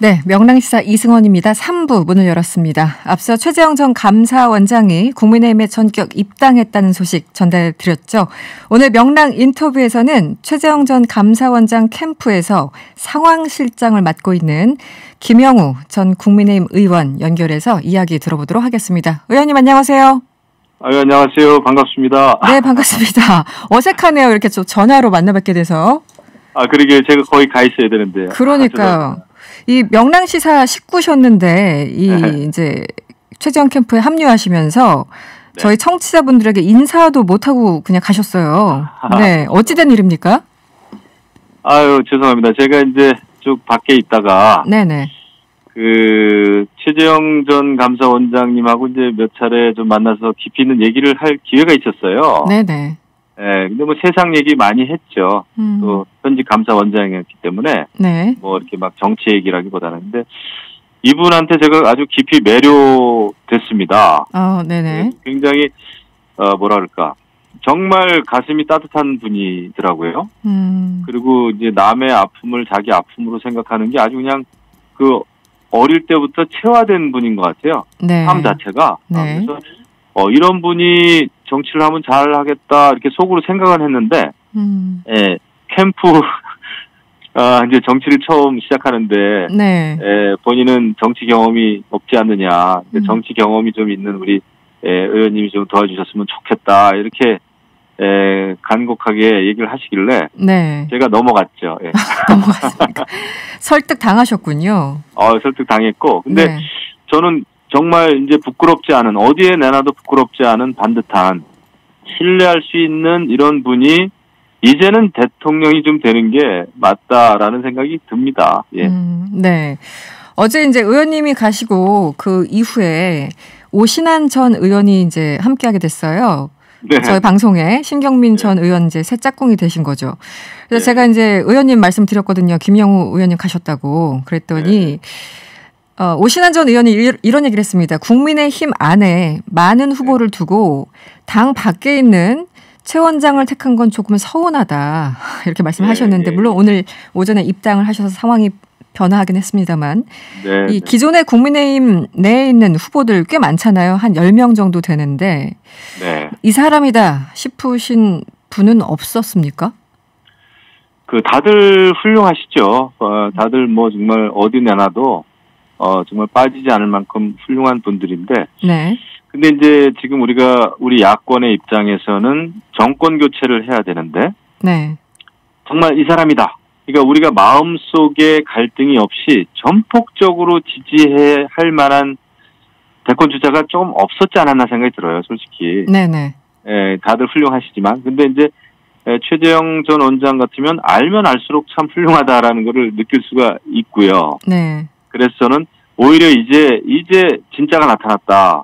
네, 명랑시사 이승원입니다. 3부 문을 열었습니다. 앞서 최재형 전 감사원장이 국민의힘에 전격 입당했다는 소식 전달드렸죠. 오늘 명랑 인터뷰에서는 최재형 전 감사원장 캠프에서 상황실장을 맡고 있는 김영우 전 국민의힘 의원 연결해서 이야기 들어보도록 하겠습니다. 의원님 안녕하세요. 안녕하세요. 반갑습니다. 네, 반갑습니다. 어색하네요. 이렇게 좀 전화로 만나뵙게 돼서. 그러게요. 제가 거의 가 있어야 되는데. 그러니까요. 이 명랑시사 식구셨는데 이제 최재형 캠프에 합류하시면서 저희 청취자분들에게 인사도 못하고 그냥 가셨어요. 네, 어찌된 일입니까? 죄송합니다. 제가 이제 쭉 밖에 있다가 네네. 최재형 전 감사원장님하고 이제 몇 차례 좀 만나서 깊이 있는 얘기를 할 기회가 있었어요. 네네. 네, 근데 뭐 세상 얘기 많이 했죠. 또 현직 감사원장이었기 때문에 네. 뭐 이렇게 막 정치 얘기라기보다는. 근데 이분한테 제가 아주 깊이 매료됐습니다. 네네. 굉장히 뭐라 그럴까, 정말 가슴이 따뜻한 분이더라고요. 그리고 이제 남의 아픔을 자기 아픔으로 생각하는 게 아주 그냥 어릴 때부터 체화된 분인 것 같아요. 네. 삶 자체가. 네. 그래서 이런 분이 정치를 하면 잘하겠다 이렇게 속으로 생각은 했는데, 예, 캠프 이제 정치를 처음 시작하는데, 네. 본인은 정치 경험이 없지 않느냐, 정치 경험이 좀 있는 우리 의원님이 좀 도와주셨으면 좋겠다 이렇게 간곡하게 얘기를 하시길래, 네. 제가 넘어갔죠. 예. 넘어갔습니까? 설득 당하셨군요. 설득 당했고, 근데 네. 저는 정말 이제 부끄럽지 않은, 어디에 내놔도 부끄럽지 않은 반듯한, 신뢰할 수 있는 이런 분이 이제는 대통령이 좀 되는 게 맞다라는 생각이 듭니다. 예. 네. 어제 이제 의원님이 가시고 그 이후에 오신환 전 의원이 이제 함께하게 됐어요. 네. 저희 방송에 신경민 전 의원 이제 새 짝꿍이 되신 거죠. 그래서 제가 이제 의원님 말씀드렸거든요. 김영우 의원님 가셨다고. 그랬더니 오신환 전 의원이 이런 얘기를 했습니다. 국민의힘 안에 많은 후보를 두고 당 밖에 있는 최 원장을 택한 건 조금 서운하다. 이렇게 말씀하셨는데 물론 오늘 오전에 입당을 하셔서 상황이 변화하긴 했습니다만 이 기존의 국민의힘 내에 있는 후보들 꽤 많잖아요. 한 10명 정도 되는데 이 사람이다 싶으신 분은 없었습니까? 다들 훌륭하시죠. 다들 뭐 정말 어디 내놔도 정말 빠지지 않을 만큼 훌륭한 분들인데. 네. 근데 이제 지금 우리 야권의 입장에서는 정권 교체를 해야 되는데. 네. 정말 이 사람이다. 그러니까 우리가 마음속에 갈등이 없이 전폭적으로 지지해야 할 만한 대권 주자가 좀 없었지 않았나 생각이 들어요, 솔직히. 네네. 예, 다들 훌륭하시지만. 근데 이제 최재형 전 원장 같으면 알면 알수록 참 훌륭하다라는 거를 느낄 수가 있고요. 네. 그래서 저는 오히려 이제 진짜가 나타났다.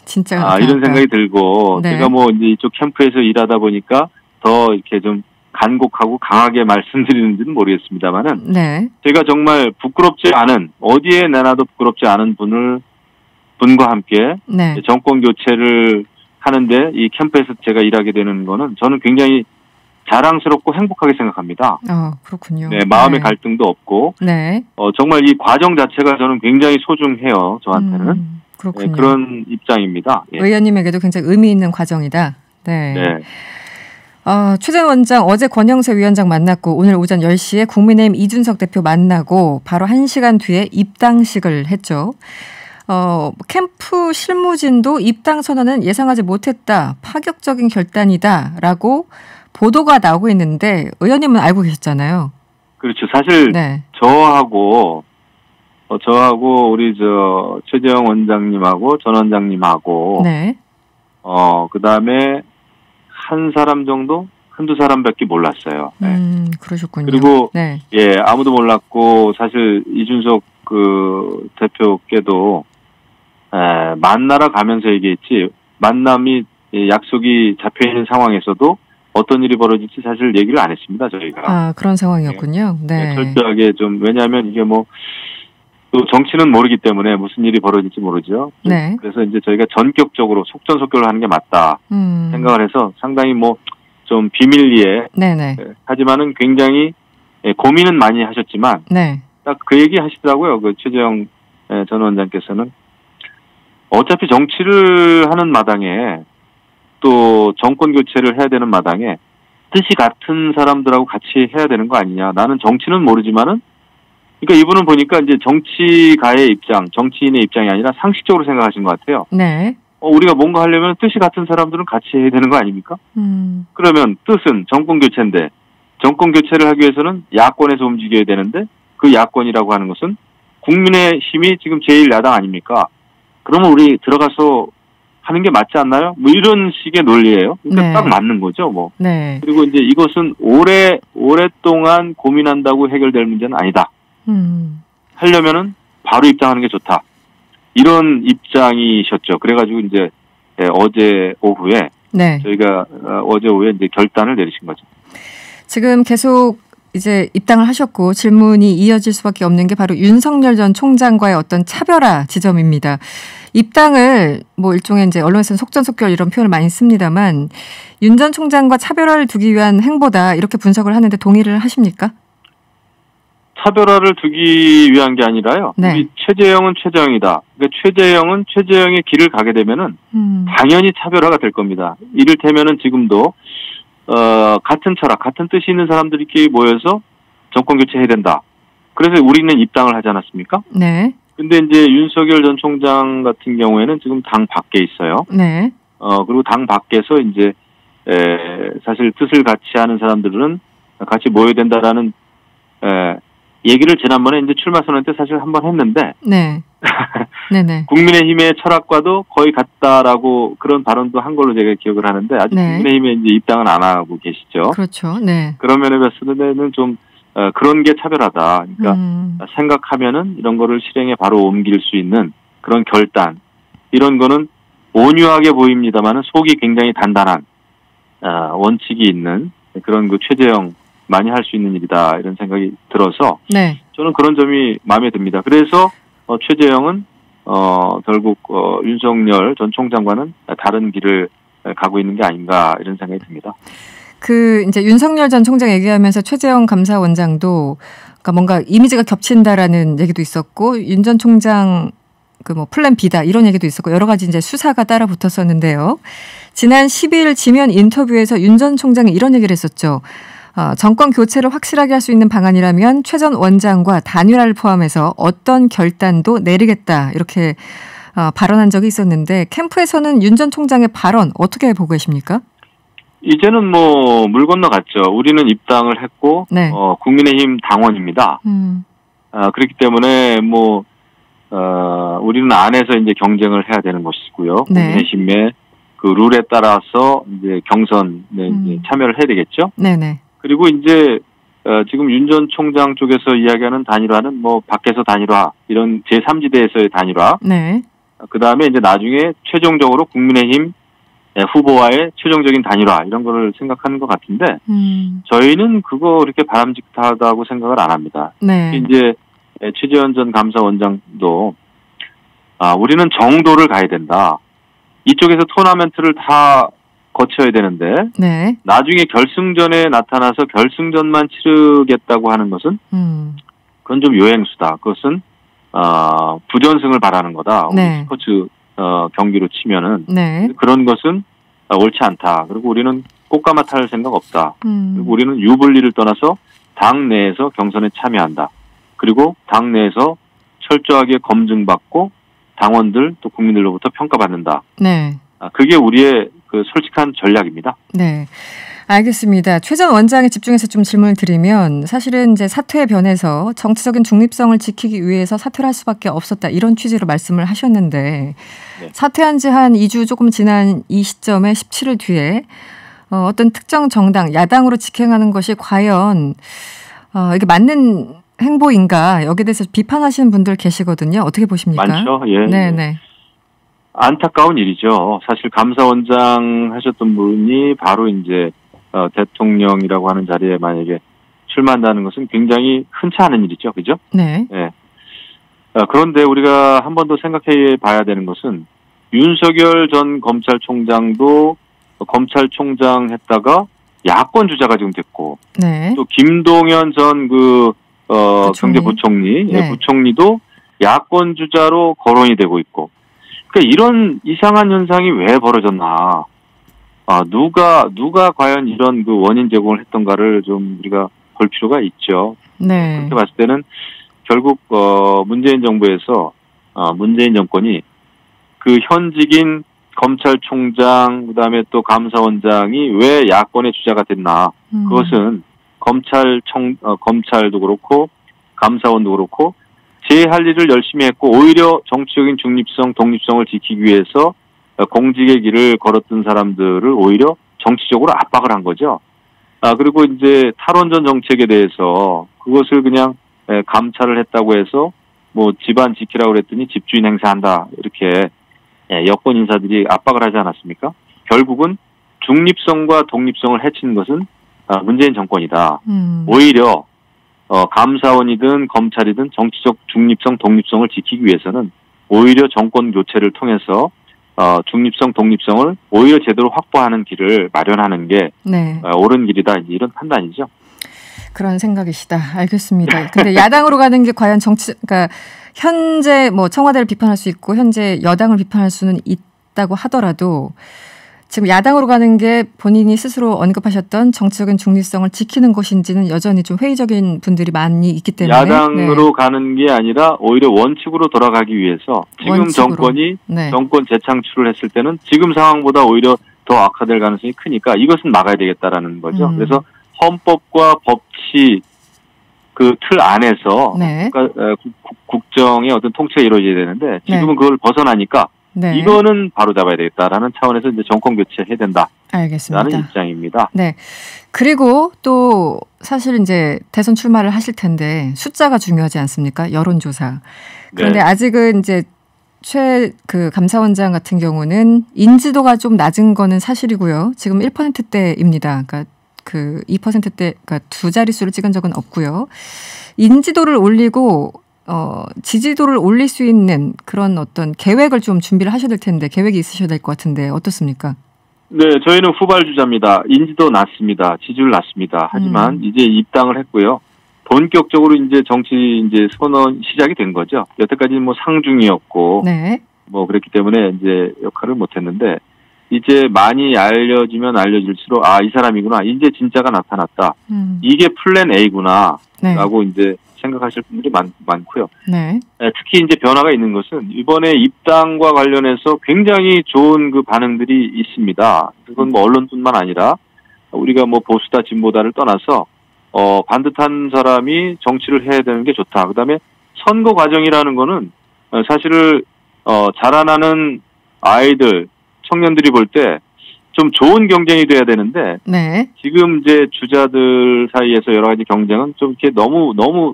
진짜가 나타났다. 이런 생각이 들고, 제가 뭐 이제 이쪽 캠프에서 일하다 보니까 더 이렇게 좀 간곡하고 강하게 말씀드리는지는 모르겠습니다만은, 제가 정말 부끄럽지 않은, 어디에 내놔도 부끄럽지 않은 분과 함께 정권 교체를 하는데 이 캠프에서 제가 일하게 되는 거는 저는 굉장히 자랑스럽고 행복하게 생각합니다. 그렇군요. 네, 마음의 갈등도 없고, 정말 이 과정 자체가 저는 굉장히 소중해요, 저한테는. 그렇군요. 그런 입장입니다. 예. 의원님에게도 굉장히 의미 있는 과정이다. 네. 최재형 원장 어제 권영세 위원장 만났고 오늘 오전 10시에 국민의힘 이준석 대표 만나고 바로 1시간 뒤에 입당식을 했죠. 캠프 실무진도 입당 선언은 예상하지 못했다. 파격적인 결단이다라고 보도가 나오고 있는데 의원님은 알고 계셨잖아요. 그렇죠. 사실 저하고 우리 최재형 원장님하고 전 원장님하고 그다음에 한 사람 정도, 한두 사람밖에 몰랐어요. 그러셨군요. 그리고 아무도 몰랐고 사실 이준석 대표께도 만나러 가면서 얘기했지, 만남이 약속이 잡혀 있는 상황에서도 어떤 일이 벌어질지 사실 얘기를 안 했습니다, 저희가. 그런 상황이었군요. 네. 철저하게 좀, 왜냐하면 이게 또 정치는 모르기 때문에 무슨 일이 벌어질지 모르죠. 네. 그래서 이제 저희가 전격적으로 속전속결을 하는 게 맞다 생각을 해서 상당히 좀 비밀리에 하지만은 굉장히 고민은 많이 하셨지만 딱 그 얘기 하시더라고요. 그 최재형 전 원장께서는 어차피 정치를 하는 마당에 또 정권 교체를 해야 되는 마당에 뜻이 같은 사람들하고 같이 해야 되는 거 아니냐. 나는 정치는 모르지만은 그러니까 이분은 보니까 이제 정치가의 입장, 정치인의 입장이 아니라 상식적으로 생각하신 것 같아요. 네. 우리가 뭔가 하려면 뜻이 같은 사람들은 같이 해야 되는 거 아닙니까? 그러면 뜻은 정권 교체인데 정권 교체를 하기 위해서는 야권에서 움직여야 되는데 그 야권이라고 하는 것은 국민의힘이 지금 제1야당 아닙니까? 그러면 우리 들어가서 하는 게 맞지 않나요? 뭐 이런 식의 논리예요. 그러니까 네. 딱 맞는 거죠, 뭐. 네. 그리고 이제 이것은 오랫동안 고민한다고 해결될 문제는 아니다. 하려면은 바로 입당하는 게 좋다. 이런 입장이셨죠. 그래가지고 이제 어제 오후에 네. 저희가 어제 오후에 이제 결단을 내리신 거죠. 지금 계속 이제 입당을 하셨고 질문이 이어질 수밖에 없는 게 바로 윤석열 전 총장과의 어떤 차별화 지점입니다. 입당을 뭐 일종의 이제 언론에서는 속전속결 이런 표현을 많이 씁니다만 윤 전 총장과 차별화를 두기 위한 행보다 이렇게 분석을 하는데 동의를 하십니까? 차별화를 두기 위한 게 아니라요. 네. 우리 최재형은 최재형이다. 그러니까 최재형은 최재형의 길을 가게 되면은 당연히 차별화가 될 겁니다. 이를테면은 지금도 같은 철학, 같은 뜻이 있는 사람들끼리 모여서 정권 교체해야 된다. 그래서 우리는 입당을 하지 않았습니까? 네. 근데 이제 윤석열 전 총장 같은 경우에는 지금 당 밖에 있어요. 네. 그리고 당 밖에서 이제 사실 뜻을 같이 하는 사람들은 같이 모여야 된다라는 얘기를 지난번에 이제 출마 선언 때 사실 한번 했는데, 네. 네네. 국민의힘의 철학과도 거의 같다라고 그런 발언도 한 걸로 제가 기억을 하는데, 아직 네. 국민의힘에 이제 입당은 안 하고 계시죠. 그렇죠. 네. 그런 면에 봤을 좀 그런 게 차별하다. 그러니까 생각하면은 이런 거를 실행에 바로 옮길 수 있는 그런 결단, 이런 거는 온유하게 보입니다만은 속이 굉장히 단단한 원칙이 있는 그런 그 최재형 많이 할 수 있는 일이다 이런 생각이 들어서 네. 저는 그런 점이 마음에 듭니다. 그래서 최재형은 결국 윤석열 전 총장과는 다른 길을 가고 있는 게 아닌가 이런 생각이 듭니다. 그 이제 윤석열 전 총장 얘기하면서 최재형 감사원장도 그러니까 뭔가 이미지가 겹친다라는 얘기도 있었고 윤 전 총장 그 뭐 플랜 B다 이런 얘기도 있었고 여러 가지 이제 수사가 따라 붙었었는데요. 지난 10일 지면 인터뷰에서 윤 전 총장이 이런 얘기를 했었죠. 정권 교체를 확실하게 할 수 있는 방안이라면 최 전 원장과 단일화를 포함해서 어떤 결단도 내리겠다 이렇게 발언한 적이 있었는데 캠프에서는 윤 전 총장의 발언 어떻게 보고 계십니까? 이제는 뭐 물 건너갔죠. 우리는 입당을 했고 네. 국민의힘 당원입니다. 그렇기 때문에 뭐 우리는 안에서 이제 경쟁을 해야 되는 것이고요. 네. 국민의힘의 그 룰에 따라서 이제 경선에 이제 참여를 해야 되겠죠. 네네. 그리고 이제 지금 윤 전 총장 쪽에서 이야기하는 단일화는 뭐 밖에서 단일화 이런 제3지대에서의 단일화. 네. 그 다음에 이제 나중에 최종적으로 국민의힘 후보와의 최종적인 단일화 이런 거를 생각하는 것 같은데 저희는 그거 그렇게 바람직하다고 생각을 안 합니다. 네. 이제 최재현 전 감사원장도 우리는 정도를 가야 된다. 이쪽에서 토너먼트를 다 거쳐야 되는데 네. 나중에 결승전에 나타나서 결승전만 치르겠다고 하는 것은 그건 좀 요행수다. 그것은 부전승을 바라는 거다. 네. 스포츠 경기로 치면은 네. 그런 것은 옳지 않다. 그리고 우리는 꽃가마 탈 생각 없다. 그리고 우리는 유불리를 떠나서 당 내에서 경선에 참여한다. 그리고 당 내에서 철저하게 검증받고 당원들 또 국민들로부터 평가받는다. 네. 그게 우리의 그 솔직한 전략입니다. 네. 알겠습니다. 최 전 원장에 집중해서 좀 질문을 드리면 사실은 이제 사퇴에 변해서 정치적인 중립성을 지키기 위해서 사퇴를 할 수밖에 없었다. 이런 취지로 말씀을 하셨는데 네. 사퇴한 지 한 2주 조금 지난 이 시점에 17일 뒤에 어떤 특정 정당, 야당으로 직행하는 것이 과연 이게 맞는 행보인가 여기에 대해서 비판하시는 분들 계시거든요. 어떻게 보십니까? 많죠. 예. 네네. 안타까운 일이죠. 사실 감사원장 하셨던 분이 바로 이제 대통령이라고 하는 자리에 만약에 출마한다는 것은 굉장히 흔치 않은 일이죠. 그죠? 네. 네. 그런데 우리가 한 번 더 생각해 봐야 되는 것은 윤석열 전 검찰총장도 검찰총장 했다가 야권 주자가 지금 됐고 네. 또 김동연 전 그 경제부총리, 네. 부총리도 야권 주자로 거론이 되고 있고, 그러니까 이런 이상한 현상이 왜 벌어졌나? 누가 과연 이런 그 원인 제공을 했던가를 좀 우리가 볼 필요가 있죠. 네. 그렇게 봤을 때는 결국 문재인 정부에서 문재인 정권이 그 현직인 검찰총장 그다음에 또 감사원장이 왜 야권의 주자가 됐나? 그것은 검찰도 그렇고 감사원도 그렇고 제 할 일을 열심히 했고 오히려 정치적인 중립성, 독립성을 지키기 위해서 공직의 길을 걸었던 사람들을 오히려 정치적으로 압박을 한 거죠. 그리고 이제 탈원전 정책에 대해서 그것을 그냥 감찰을 했다고 해서 뭐 집안 지키라고 그랬더니 집주인 행사한다 이렇게 여권 인사들이 압박을 하지 않았습니까? 결국은 중립성과 독립성을 해치는 것은 문재인 정권이다. 오히려 감사원이든 검찰이든 정치적 중립성, 독립성을 지키기 위해서는 오히려 정권 교체를 통해서 중립성, 독립성을 오히려 제대로 확보하는 길을 마련하는 게 네. 옳은 길이다. 이런 판단이죠. 그런 생각이시다. 알겠습니다. 근데 야당으로 가는 게 과연 그러니까 현재 뭐 청와대를 비판할 수 있고 현재 여당을 비판할 수는 있다고 하더라도 지금 야당으로 가는 게 본인이 스스로 언급하셨던 정치적인 중립성을 지키는 것인지는 여전히 좀 회의적인 분들이 많이 있기 때문에 야당으로 네. 가는 게 아니라 오히려 원칙으로 돌아가기 위해서 지금 원칙으로. 정권이 네. 정권 재창출을 했을 때는 지금 상황보다 오히려 더 악화될 가능성이 크니까 이것은 막아야 되겠다라는 거죠. 그래서 헌법과 법치 그 틀 안에서 네. 그러니까 국정의 어떤 통치가 이루어져야 되는데 지금은 네. 그걸 벗어나니까 네. 이거는 바로 잡아야 되겠다라는 차원에서 이제 정권 교체해야 된다. 알겠습니다. 라는 입장입니다. 네. 그리고 또 사실 이제 대선 출마를 하실 텐데 숫자가 중요하지 않습니까? 여론조사. 그런데 네. 아직은 이제 그 감사원장 같은 경우는 인지도가 좀 낮은 거는 사실이고요. 지금 1%대입니다. 그러니까 그 2%대, 그러니까 두 자릿수를 찍은 적은 없고요. 인지도를 올리고 지지도를 올릴 수 있는 그런 어떤 계획을 좀 준비를 하셔야 될 텐데 계획이 있으셔야 될 것 같은데 어떻습니까? 네, 저희는 후발주자입니다. 인지도 낮습니다. 지지율 낮습니다. 하지만 이제 입당을 했고요. 본격적으로 이제 정치 이제 선언 시작이 된 거죠. 여태까지는 뭐 상중이었고, 네. 뭐 그랬기 때문에 이제 역할을 못했는데 이제 많이 알려지면 알려질수록 이 사람이구나. 이제 진짜가 나타났다. 이게 플랜 A구나. 네. 라고 이제 생각하실 분들이 많고요. 네. 특히 이제 변화가 있는 것은 이번에 입당과 관련해서 굉장히 좋은 그 반응들이 있습니다. 그건 뭐 언론뿐만 아니라 우리가 뭐 보수다 진보다를 떠나서 반듯한 사람이 정치를 해야 되는 게 좋다. 그다음에 선거 과정이라는 거는 사실을 자라나는 아이들, 청년들이 볼 때 좀 좋은 경쟁이 돼야 되는데 네. 지금 이제 주자들 사이에서 여러 가지 경쟁은 좀 이렇게 너무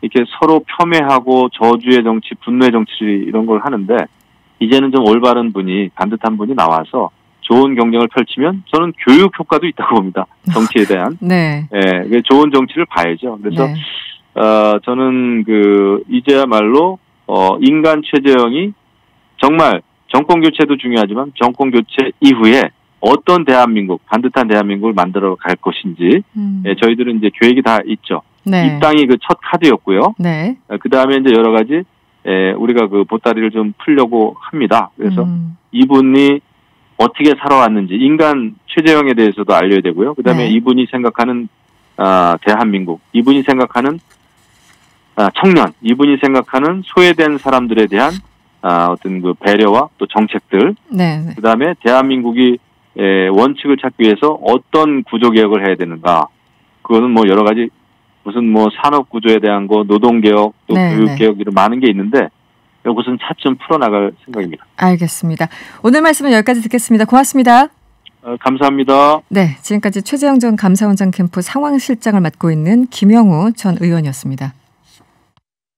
이렇게 서로 폄훼하고 저주의 정치, 분노의 정치 이런 걸 하는데 이제는 좀 올바른 분이 반듯한 분이 나와서 좋은 경쟁을 펼치면 저는 교육 효과도 있다고 봅니다. 정치에 대한. 네. 예, 좋은 정치를 봐야죠. 그래서 네. 저는 이제야말로 인간 최재형이 정말 정권 교체도 중요하지만 정권 교체 이후에 어떤 대한민국, 반듯한 대한민국을 만들어 갈 것인지 예, 저희들은 이제 계획이 다 있죠. 네. 입당이 그 첫 카드였고요. 네. 그 다음에 이제 여러 가지 우리가 그 보따리를 좀 풀려고 합니다. 그래서 이분이 어떻게 살아왔는지 인간 최재형에 대해서도 알려야 되고요. 그 다음에 네. 이분이 생각하는 대한민국, 이분이 생각하는 청년, 이분이 생각하는 소외된 사람들에 대한 어떤 그 배려와 또 정책들, 네. 그 다음에 대한민국이 원칙을 찾기 위해서 어떤 구조 개혁을 해야 되는가? 그거는 뭐 여러 가지 무슨 뭐 산업 구조에 대한 거, 노동 개혁, 또 네, 교육 개혁 이런 많은 게 있는데 이것은 차츰 풀어나갈 생각입니다. 알겠습니다. 오늘 말씀은 여기까지 듣겠습니다. 고맙습니다. 감사합니다. 네, 지금까지 최재형 전 감사원장 캠프 상황실장을 맡고 있는 김영우 전 의원이었습니다.